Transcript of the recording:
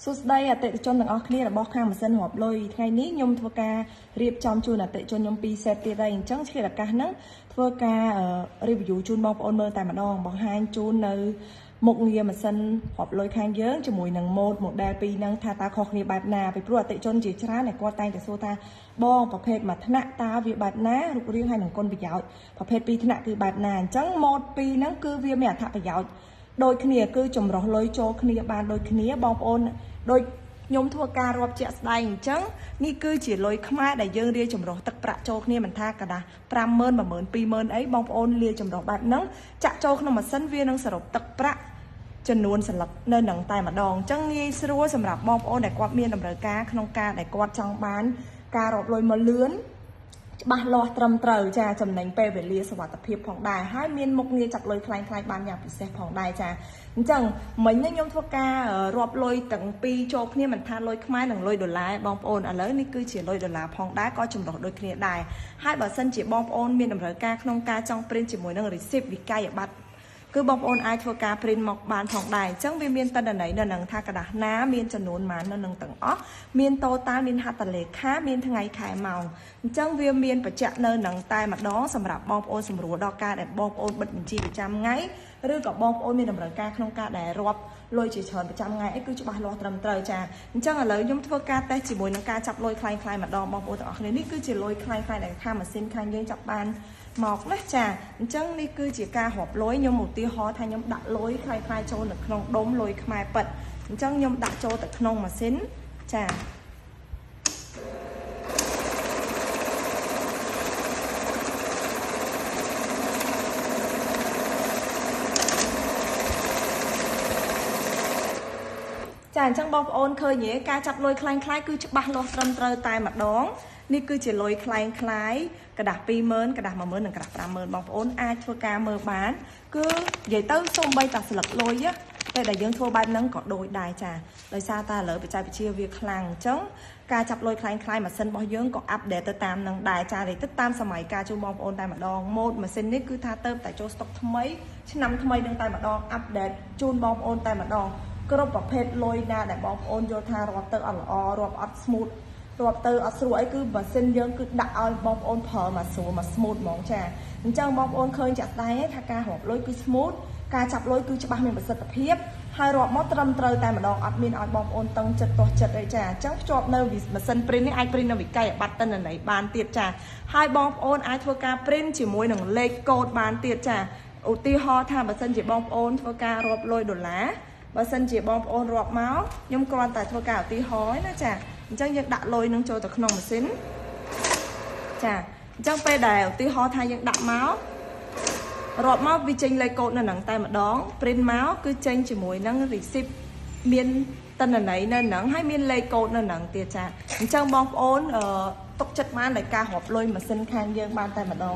សួស្តីអតិថិជនទាំងអស់គ្នារបស់ខាងម៉ាស៊ីនរាប់លុយថ្ងៃនេះខ្ញុំធ្វើការរៀបចំជូនអតិថិជនខ្ញុំ2 set ទៀតហើយអញ្ចឹងឆ្លៀតឱកាសហ្នឹងធ្វើការ review ជូនបងប្អូនមើលតែម្ដងបង្ហាញជូននៅមុខងារម៉ាស៊ីនរាប់លុយខាងយើងជាមួយនឹង model 2ហ្នឹងថាតើខុសគ្នាបែបណាពីព្រោះអតិថិជនជាច្រើនតែគាត់តែងតែសួរថាបងប្រភេទមួយថ្នាក់តើវាបែបណារូបរាងហើយនឹងគុណប្រយោជន៍ប្រភេទ2ថ្នាក់គឺបែបណាអញ្ចឹង mod 2ហ្នឹងគឺវាមានអត្ថប្រយោជន៍ដូចគ្នាគឺចម្រោះលុយចូលគ្នាបានដូចគ្នាបងប្អូនដូចខ្ញុំធ្វើការរាប់ជាក់ស្ដែងអញ្ចឹងនេះគឺជាលុយខ្មែរដែលយើងលាយចម្រោះទឹកប្រាក់ចូលគ្នាមិនថាកដាស់ 50000 10000 20000អីបងប្អូនលាយចម្រោះបែបហ្នឹងចាក់ចូលក្នុងម៉ាស៊ីនវានឹងសរុបទឹកប្រាក់ចំនួនសន្លឹកនៅនឹងតែម្ដងអញ្ចឹងងាយស្រួលសម្រាប់បងប្អូនដែលគាត់មានតម្រូវការក្នុងការដែលគាត់ចង់បានការរាប់លុយមកលឿនច្បាស់លាស់ត្រឹមត្រូវចាចំណេញពេលវេលាសុវត្ថិភាពផងដែរហើយមានមុខងារចាប់លុយខ្លាំងៗបានយ៉ាងពិសេសផងដែរចាអញ្ចឹងមិញខ្ញុំធ្វើការរាប់លុយទាំងពីរចូលគ្នាមិនថាលុយខ្មែរនិងលុយដុល្លារបងប្អូនឥឡូវនេះគឺជាលុយដុល្លារផងដែរក៏ចម្រុះដូចគ្នាដែរហើយបើសិនជាបងប្អូនមានតម្រូវការក្នុងការចង់ print ជាមួយនឹង receipt វិក័យប័ត្រគឺបងប្អូនអាចធ្វើការ print មកបានផងដែរអញ្ចឹងវាមានតនន័យនៅនឹងថាกระดาษណាមានចំនួនប៉ុន្មាននៅនឹងទាំងអស់មាន total មានហត្ថលេខាមានថ្ងៃខែម៉ោងអញ្ចឹងវាមានបញ្ជាក់នៅនឹងតែម្ដងសម្រាប់បងប្អូនសម្រួលដល់ការដែលបងប្អូនបិទបញ្ជីប្រចាំថ្ងៃឬក៏បងប្អូនមានតម្រូវការក្នុងការដែលរាប់លុយជាច្រើនប្រចាំថ្ងៃអីគឺច្បាស់លាស់ត្រឹមត្រូវចាអញ្ចឹងឥឡូវខ្ញុំធ្វើការតេស្តជាមួយនឹងការចាប់លុយខ្លាំងៗម្ដងបងប្អូនទាំងអស់គ្នានេះគឺជាលុយខ្លាំងៗដែលខាងម៉ាស៊ីនខាងយើងចាប់បានមកណាចាអញ្ចឹងនេះគឺជាការរាប់លុយខ្ញុំឧទាហរណ៍ថាខ្ញុំដាក់លុយខ្លាំងៗចូលនៅក្នុងដុំលុយខ្មែរប៉ិតអញ្ចឹងខ្ញុំដាក់ចូលទៅក្នុងម៉ាស៊ីនចាចាអញ្ចឹងបងប្អូនឃើញទេការចាប់លុយខ្លាំងៗគឺច្បាស់លាស់ត្រឹមត្រូវតែម្ដងនេះគឺជាលុយខ្លាំងៗกระดาษ 20000 กระดาษ 10000 និងกระดาษ 50000 បងប្អូនអាចធ្វើការមើលបានគឺនិយាយទៅសូម្បីតែស្លឹកលុយតែដែលយើងធ្វើបែបហ្នឹងក៏ដូចដែរចាដោយសារតែឥឡូវបច្ចេកវិទ្យាវាខ្លាំងអញ្ចឹងការចាប់លុយខ្លាំងៗម៉ាស៊ីនរបស់យើងក៏អាប់ដេតទៅតាមនឹងដែរចាទៅតាមសម័យកាលជូនបងប្អូនតែម្ដងម៉ូដម៉ាស៊ីននេះគឺថាទៅតែចូលស្តុកថ្មីឆ្នាំថ្មីនឹងតែម្ដងអាប់ដេតជូនបងប្អូនតែម្ដងគ្រប់ប្រភេទលុយណាដែលបងប្អូនយល់ថារាប់ទៅអត់ល្អរាប់អត់ smooth រាប់ទៅអត់ស្រួលអីគឺម៉ាស៊ីនយើងគឺដាក់ឲ្យបងប្អូនប្រើមកស្រួលមក smooth ហ្មងចាអញ្ចឹងបងប្អូនឃើញចាក់ស្ដែងថាការរាប់លុយគឺ smooth ការចាប់លុយគឺច្បាស់មានប្រសិទ្ធភាពហើយរាប់មកត្រឹមត្រូវតែម្ដងអត់មានឲ្យបងប្អូនតឹងចិត្តទាស់ចិត្តអីចាអញ្ចឹងភ្ជាប់នៅម៉ាស៊ីន print នេះអាច print នៅវិក័យប័ត្រតិនន័យបានទៀតចាហើយបងប្អូនអាចធ្វើការ print ជាមួយនឹងលេខកូដបានទៀតចាឧទាហរណ៍ថាបើសិនជាបងប្អូនធ្វើការរាប់លុយដុល្លារបើសិនជាបងប្អូនរាប់មកខ្ញុំគ្រាន់តែធ្វើការឧទាហរណ៍ណាចាអញ្ចឹងយើងដាក់លុយនឹងចូលទៅក្នុងម៉ាស៊ីនចាអញ្ចឹងពេលដែលឧទាហរណ៍ថាយើងដាក់មករាប់មកវាចេញលេខកូដនៅហ្នឹងតែម្ដង print មកគឺចេញជាមួយនឹង receipt មានតនន័យនៅហ្នឹងហើយមានលេខកូដនៅហ្នឹងទៀតចាអញ្ចឹងបងប្អូនទុកចិត្តបានដោយការរាប់លុយម៉ាស៊ីនខាងយើងបានតែម្ដង